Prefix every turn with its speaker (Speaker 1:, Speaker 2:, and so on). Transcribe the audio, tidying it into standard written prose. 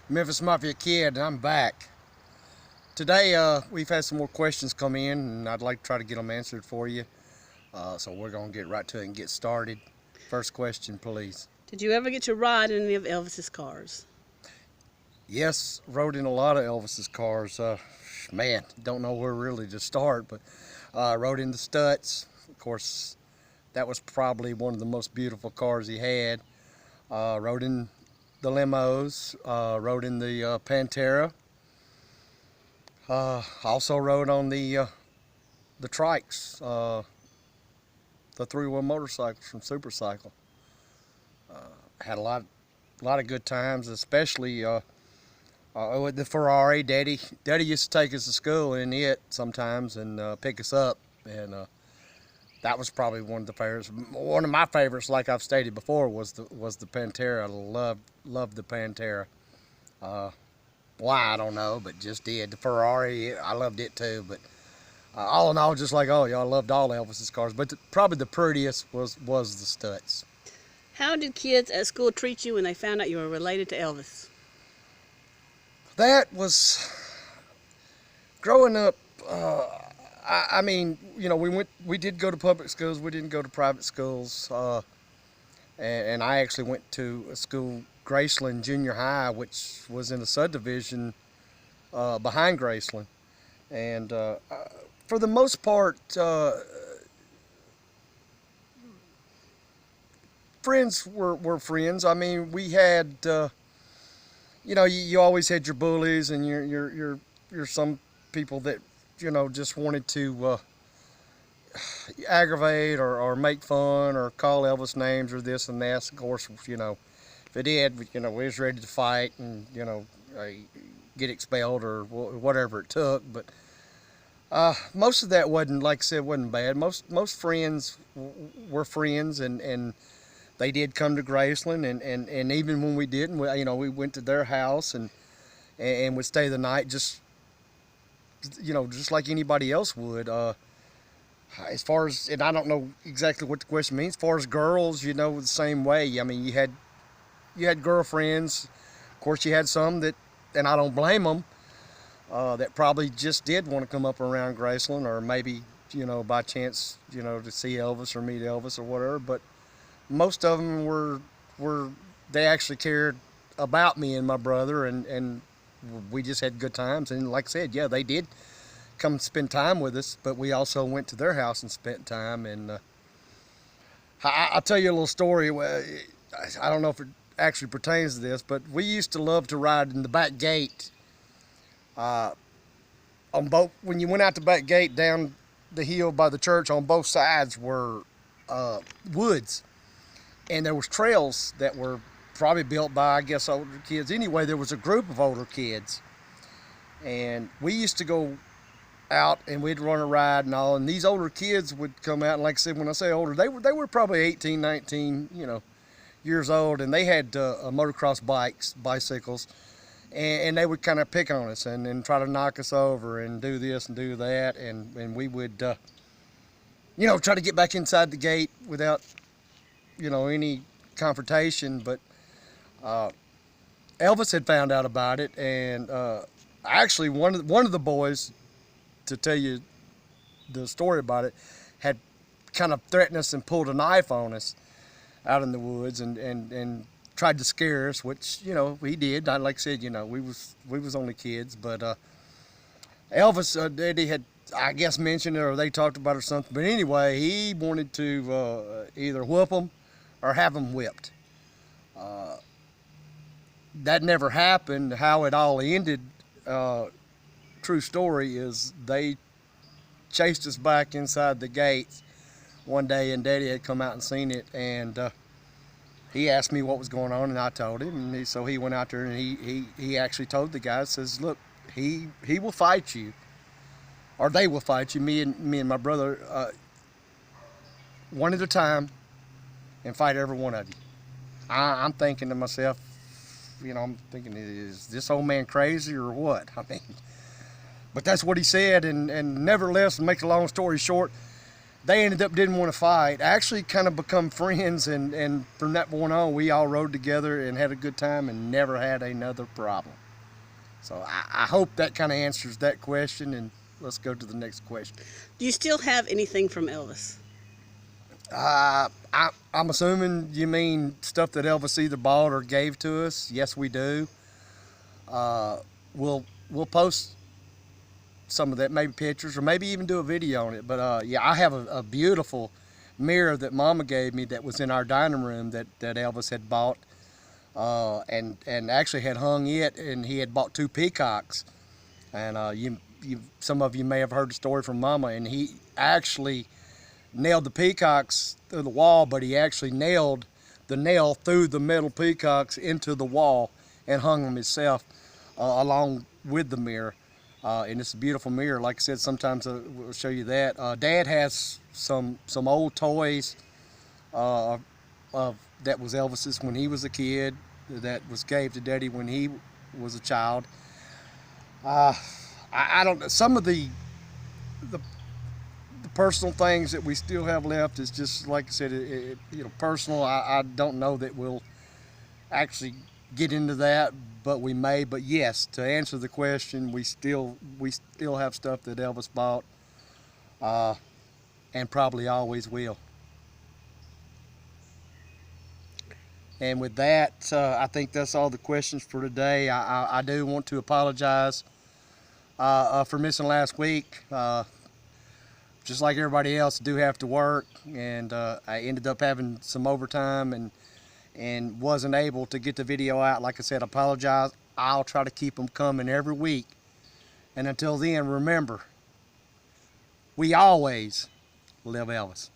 Speaker 1: Memphis Mafia Kid, and I'm back. Today, we've had some more questions come in, and I'd like to try to get them answered for you. So we're going to get right to it and get started. First question, please.
Speaker 2: Did you ever get to ride in any of Elvis's cars?
Speaker 1: Yes, rode in a lot of Elvis's cars. Man, don't know where really to start, but rode in the Stutz. Of course, that was probably one of the most beautiful cars he had. Rode in the limos, rode in the Pantera. Also rode on the trikes, the three-wheel motorcycles from Super Cycle. Had a lot of good times, especially with the Ferrari. Daddy used to take us to school in it sometimes and pick us up, and that was probably one of the favorites. One of my favorites, like I've stated before, was the Pantera. I loved the Pantera. Why, I don't know, but just did. The Ferrari, I loved it too. But all in all, just like all y'all, loved all Elvis's cars. But probably the prettiest was the Stutz.
Speaker 2: How did kids at school treat you when they found out you were related to Elvis?
Speaker 1: That was growing up. I mean, you know, we did go to public schools. We didn't go to private schools. And I actually went to a school, Graceland Junior High, which was in a subdivision behind Graceland. And for the most part, friends were friends. I mean, we had, you know, you always had your bullies, and you're some people that, you know, just wanted to aggravate or make fun or call Elvis names or this and that. Of course, you know, if it did, you know, we was ready to fight and, you know, get expelled or whatever it took. But most of that wasn't, like I said, wasn't bad. Most friends were friends, and they did come to Graceland, and even when we didn't, you know, we went to their house and would stay the night, just, you know, just like anybody else would. As far as, and I don't know exactly what the question means, as far as girls, you know, the same way. I mean, you had girlfriends. Of course, you had some that, and I don't blame them, that probably just did want to come up around Graceland, or maybe, you know, by chance, you know, to see Elvis or meet Elvis or whatever. But most of them were they actually cared about me and my brother, and we just had good times. And like I said, yeah, they did come spend time with us, but we also went to their house and spent time. And I'll tell you a little story. I don't know if it actually pertains to this, but we used to love to ride in the back gate. On both, when you went out the back gate down the hill by the church, on both sides were woods, and there was trails that were probably built by, I guess, older kids. Anyway, there was a group of older kids, and we used to go out and we'd run a ride and all, and these older kids would come out, and like I said, when I say older, they were probably 18, 19, you know, years old, and they had motocross bicycles, and they would kind of pick on us and try to knock us over and do this and do that, and we would, you know, try to get back inside the gate without, you know, any confrontation. But Elvis had found out about it, and actually one of the boys, to tell you the story about it, had kind of threatened us and pulled a knife on us out in the woods, and tried to scare us, which, you know, he did. Like I said, you know, we was only kids. But Elvis, Daddy had, I guess, mentioned it, or they talked about it or something. But anyway, he wanted to either whoop them or have them whipped. That never happened. How it all ended, true story, is they chased us back inside the gates one day, and Daddy had come out and seen it, and he asked me what was going on, and I told him, and so he went out there, and he actually told the guy, says, look, he will fight you, or they will fight you, me and my brother, one at a time, and fight every one of you. I'm thinking to myself, you know, I'm thinking, is this old man crazy or what? I mean, but that's what he said, and nevertheless, to make a long story short, they ended up didn't want to fight. Actually, kind of become friends, and from that point on, we all rode together and had a good time and never had another problem. So I hope that kind of answers that question, and let's go to the next question.
Speaker 2: Do you still have anything from Elvis?
Speaker 1: I'm assuming you mean stuff that Elvis either bought or gave to us. Yes, we do. We'll post some of that, maybe pictures, or maybe even do a video on it. But yeah, I have a beautiful mirror that Mama gave me that was in our dining room that Elvis had bought, and actually had hung it, and he had bought 2 peacocks. And some of you may have heard the story from Mama, and he actually nailed the peacocks through the wall, but he actually nailed the nail through the metal peacocks into the wall and hung them himself, along with the mirror. And it's a beautiful mirror. Like I said, sometimes we'll show you that. Dad has some old toys that was Elvis's when he was a kid, that was gave to Daddy when he was a child. I don't. Some of the personal things that we still have left is just like I said, personal. I don't know that we'll actually get into that, but we may. But yes, to answer the question, we still have stuff that Elvis bought, and probably always will. And with that, I think that's all the questions for today. I do want to apologize for missing last week. Just like everybody else, I do have to work, and I ended up having some overtime and wasn't able to get the video out. Like I said, I apologize. I'll try to keep them coming every week. And until then, remember, we always live Elvis.